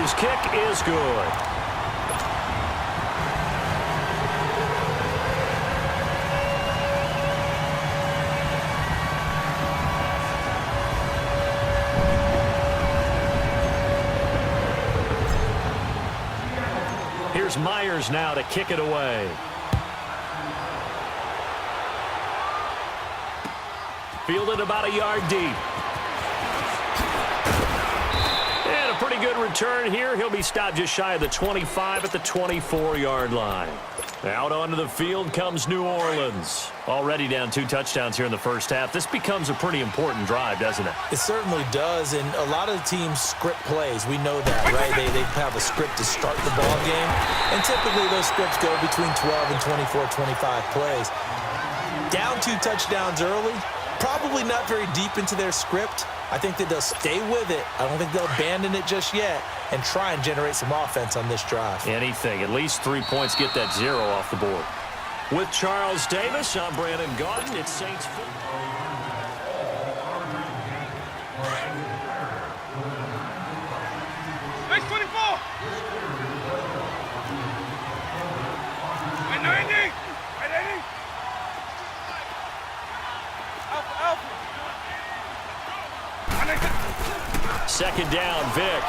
his kick is good. Here's Myers now to kick it away. Fielded about a yard deep. And a pretty good return here. He'll be stopped just shy of the 25 at the 24-yard line. Out onto the field comes New Orleans. Already down 2 touchdowns here in the first half. This becomes a pretty important drive, doesn't it? It certainly does, and a lot of the teams script plays. We know that, right? They have a script to start the ball game, and typically those scripts go between 12 and 24, 25 plays. Down 2 touchdowns early, probably not very deep into their script. I think that they'll stay with it. I don't think they'll abandon it just yet and try and generate some offense on this drive. Anything. At least 3 points, get that 0 off the board. With Charles Davis, I'm Brandon Gaudin. It's Saints football. Nice 24. 90. 80. Alpha. Second down, Vic.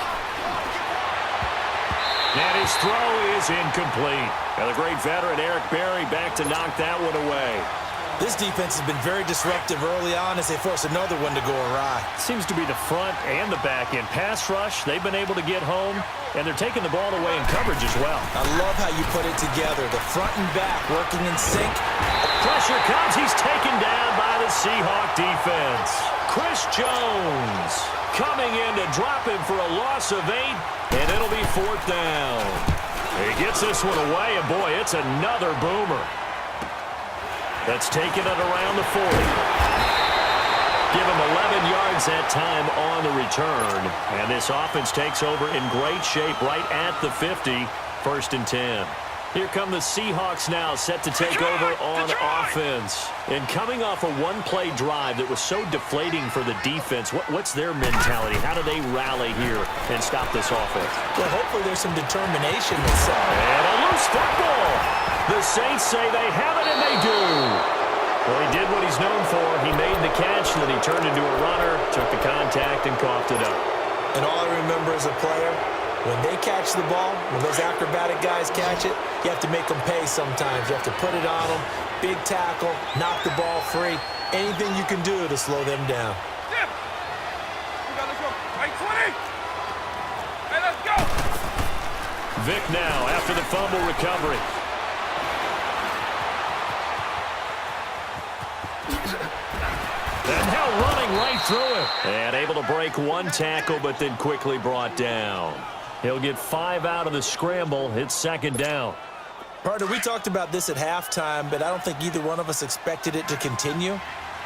And his throw is incomplete. And the great veteran Eric Berry back to knock that one away. This defense has been very disruptive early on as they force another one to go awry. Seems to be the front and the back end. Pass rush, they've been able to get home, and they're taking the ball away in coverage as well. I love how you put it together. The front and back working in sync. Pressure comes. He's taken down by the Seahawk defense. Chris Jones coming in to drop him for a loss of 8, and it'll be 4th down. He gets this one away, and boy, it's another boomer. That's taken it around the 40. Give him 11 yards that time on the return. And this offense takes over in great shape right at the 50, 1st and 10. Here come the Seahawks now, set to take over on offense. And coming off a one-play drive that was so deflating for the defense, what's their mentality? How do they rally here and stop this offense? Well, hopefully there's some determination this side. And a loose football. The Saints say they have it, and they do. Well, he did what he's known for. He made the catch, and then he turned into a runner, took the contact, and coughed it up. And all I remember as a player, when they catch the ball, when those acrobatic guys catch it, you have to make them pay sometimes. You have to put it on them, big tackle, knock the ball free. Anything you can do to slow them down. Let's go. Right 20. Hey, let's go. Vic now after the fumble recovery. And now running right through it. And able to break one tackle, but then quickly brought down. He'll get 5 out of the scramble. It's 2nd down. Partner, we talked about this at halftime, but I don't think either one of us expected it to continue.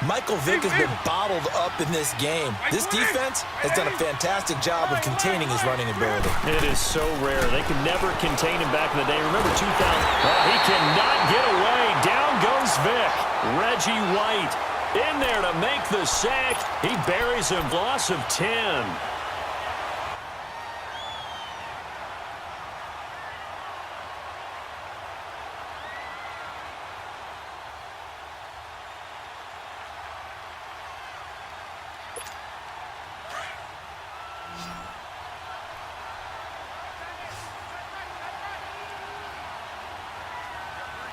Michael Vick has been bottled up in this game. This defense has done a fantastic job of containing his running ability. It is so rare. They can never contain him back in the day. Remember 2000? He cannot get away. Down goes Vick. Reggie White in there to make the sack. He buries him. Loss of 10.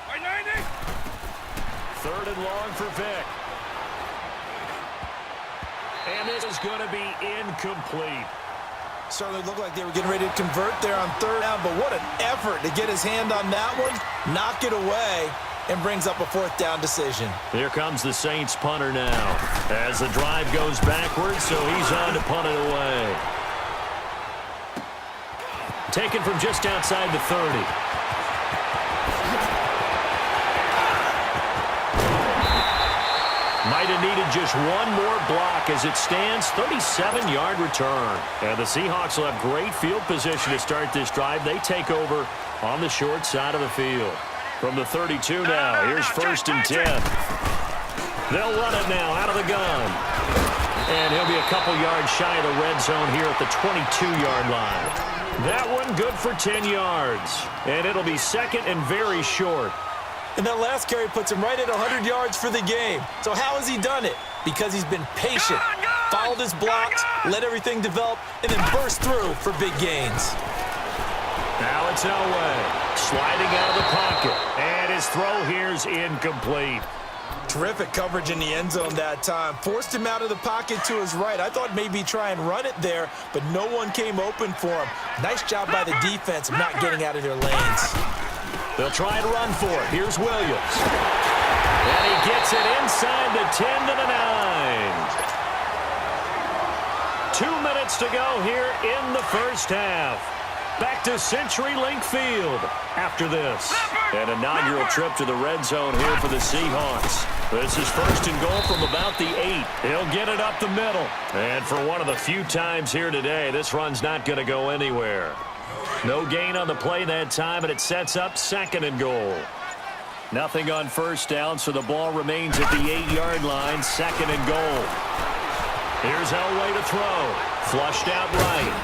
Right 90. 3rd and long for Vic. And this is going to be incomplete. Certainly looked like they were getting ready to convert there on 3rd down, but what an effort to get his hand on that one, knock it away, and brings up a 4th down decision. Here comes the Saints punter now as the drive goes backwards, so he's on to punt it away. Taken from just outside the 30. Might have needed just one more block as it stands. 37-yard return. And the Seahawks will have great field position to start this drive. They take over on the short side of the field. From the 32 now, here's 1st and 10. They'll run it now out of the gun. And he'll be a couple yards shy of the red zone here at the 22-yard line. That one good for 10 yards. And it'll be second and very short. And that last carry puts him right at 100 yards for the game. So how has he done it? Because he's been patient, followed his blocks, let everything develop, and then burst through for big gains. Now it's Elway, sliding out of the pocket. And his throw here's incomplete. Terrific coverage in the end zone that time. Forced him out of the pocket to his right. I thought maybe try and run it there, but no one came open for him. Nice job by the defense of not getting out of their lanes. They'll try and run for it. Here's Williams. And he gets it inside the 10 to the 9. 2 minutes to go here in the first half. Back to CenturyLink Field after this. An inaugural trip to the red zone here for the Seahawks. This is first and goal from about the 8. He'll get it up the middle. And for one of the few times here today, this run's not going to go anywhere. No gain on the play that time, and it sets up second and goal. Nothing on first down, so the ball remains at the 8-yard line, second and goal. Here's Elway to throw. Flushed out right.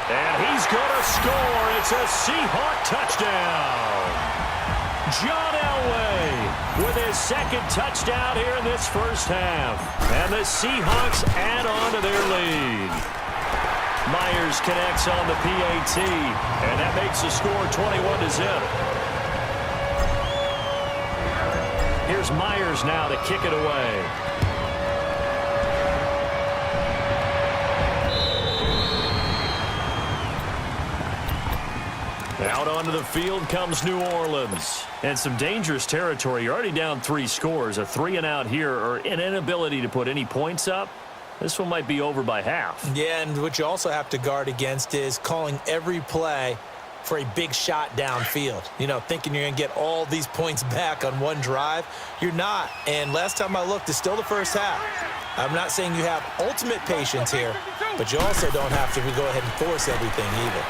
And he's going to score. It's a Seahawk touchdown. John Elway with his second touchdown here in this first half. And the Seahawks add on to their lead. Myers connects on the PAT. And that makes the score 21-0. Here's Myers now to kick it away. Out onto the field comes New Orleans. And some dangerous territory. You're already down 3 scores. A 3-and-out here, or an inability to put any points up. This one might be over by half. Yeah, and what you also have to guard against is calling every play for a big shot downfield. You know, thinking you're going to get all these points back on one drive. You're not. And last time I looked, it's still the first half. I'm not saying you have ultimate patience here, but you also don't have to go ahead and force everything either.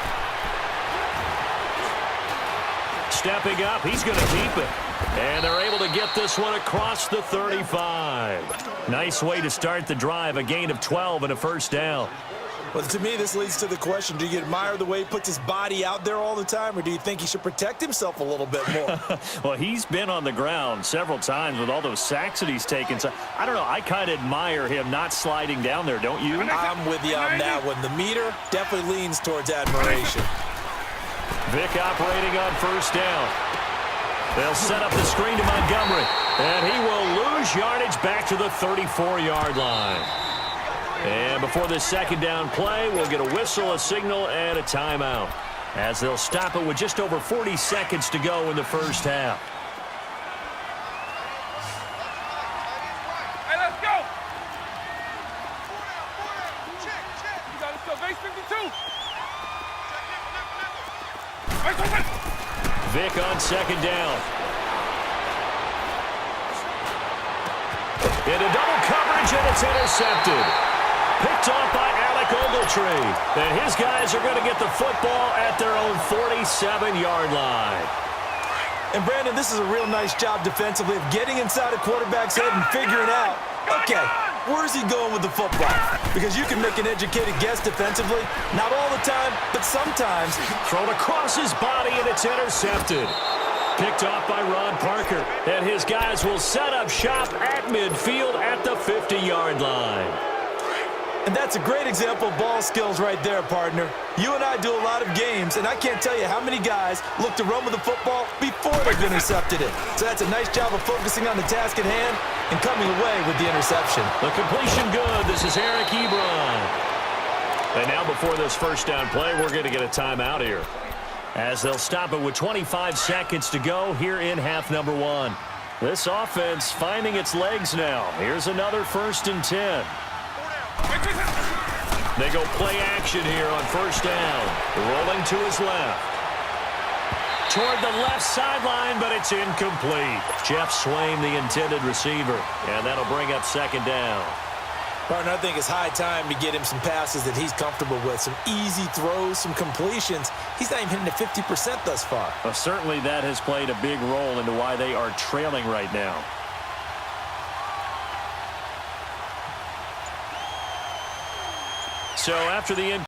Stepping up, he's going to keep it. And they're able to get this one across the 35. Nice way to start the drive, a gain of 12 and a first down. Well, to me, this leads to the question, do you admire the way he puts his body out there all the time, or do you think he should protect himself a little bit more? Well, he's been on the ground several times with all those sacks that he's taken. So, I don't know, I kind of admire him not sliding down there, don't you? I'm with you on that one. The meter definitely leans towards admiration. Vick operating on first down. They'll set up the screen to Montgomery. And he will lose yardage back to the 34-yard line. And before this second down play, we'll get a whistle, a signal, and a timeout, as they'll stop it with just over 40 seconds to go in the first half. Hey, let's go. You got us to base 52. Vick on second down. Into double coverage, and it's intercepted. Picked off by Alec Ogletree. And his guys are going to get the football at their own 47-yard line. And, Brandon, this is a real nice job defensively of getting inside a quarterback's head and figuring out, okay, where's he going with the football? Because you can make an educated guess defensively. Not all the time, but sometimes. Thrown across his body, and it's intercepted. Picked off by Ron Parker. And his guys will set up shop at midfield at the 50-yard line. And that's a great example of ball skills right there, partner. You and I do a lot of games, and I can't tell you how many guys look to run with the football before they've intercepted it. So that's a nice job of focusing on the task at hand and coming away with the interception. The completion good. This is Eric Ebron. And now before this first down play, we're going to get a timeout here, as they'll stop it with 25 seconds to go here in half number 1. This offense finding its legs now. Here's another 1st and 10. They go play action here on first down. Rolling to his left. Toward the left sideline, but it's incomplete. Jeff Swain, the intended receiver. And that'll bring up second down. Partner, I think it's high time to get him some passes that he's comfortable with. Some easy throws, some completions. He's not even hitting the 50% thus far. Well, certainly that has played a big role into why they are trailing right now. So after the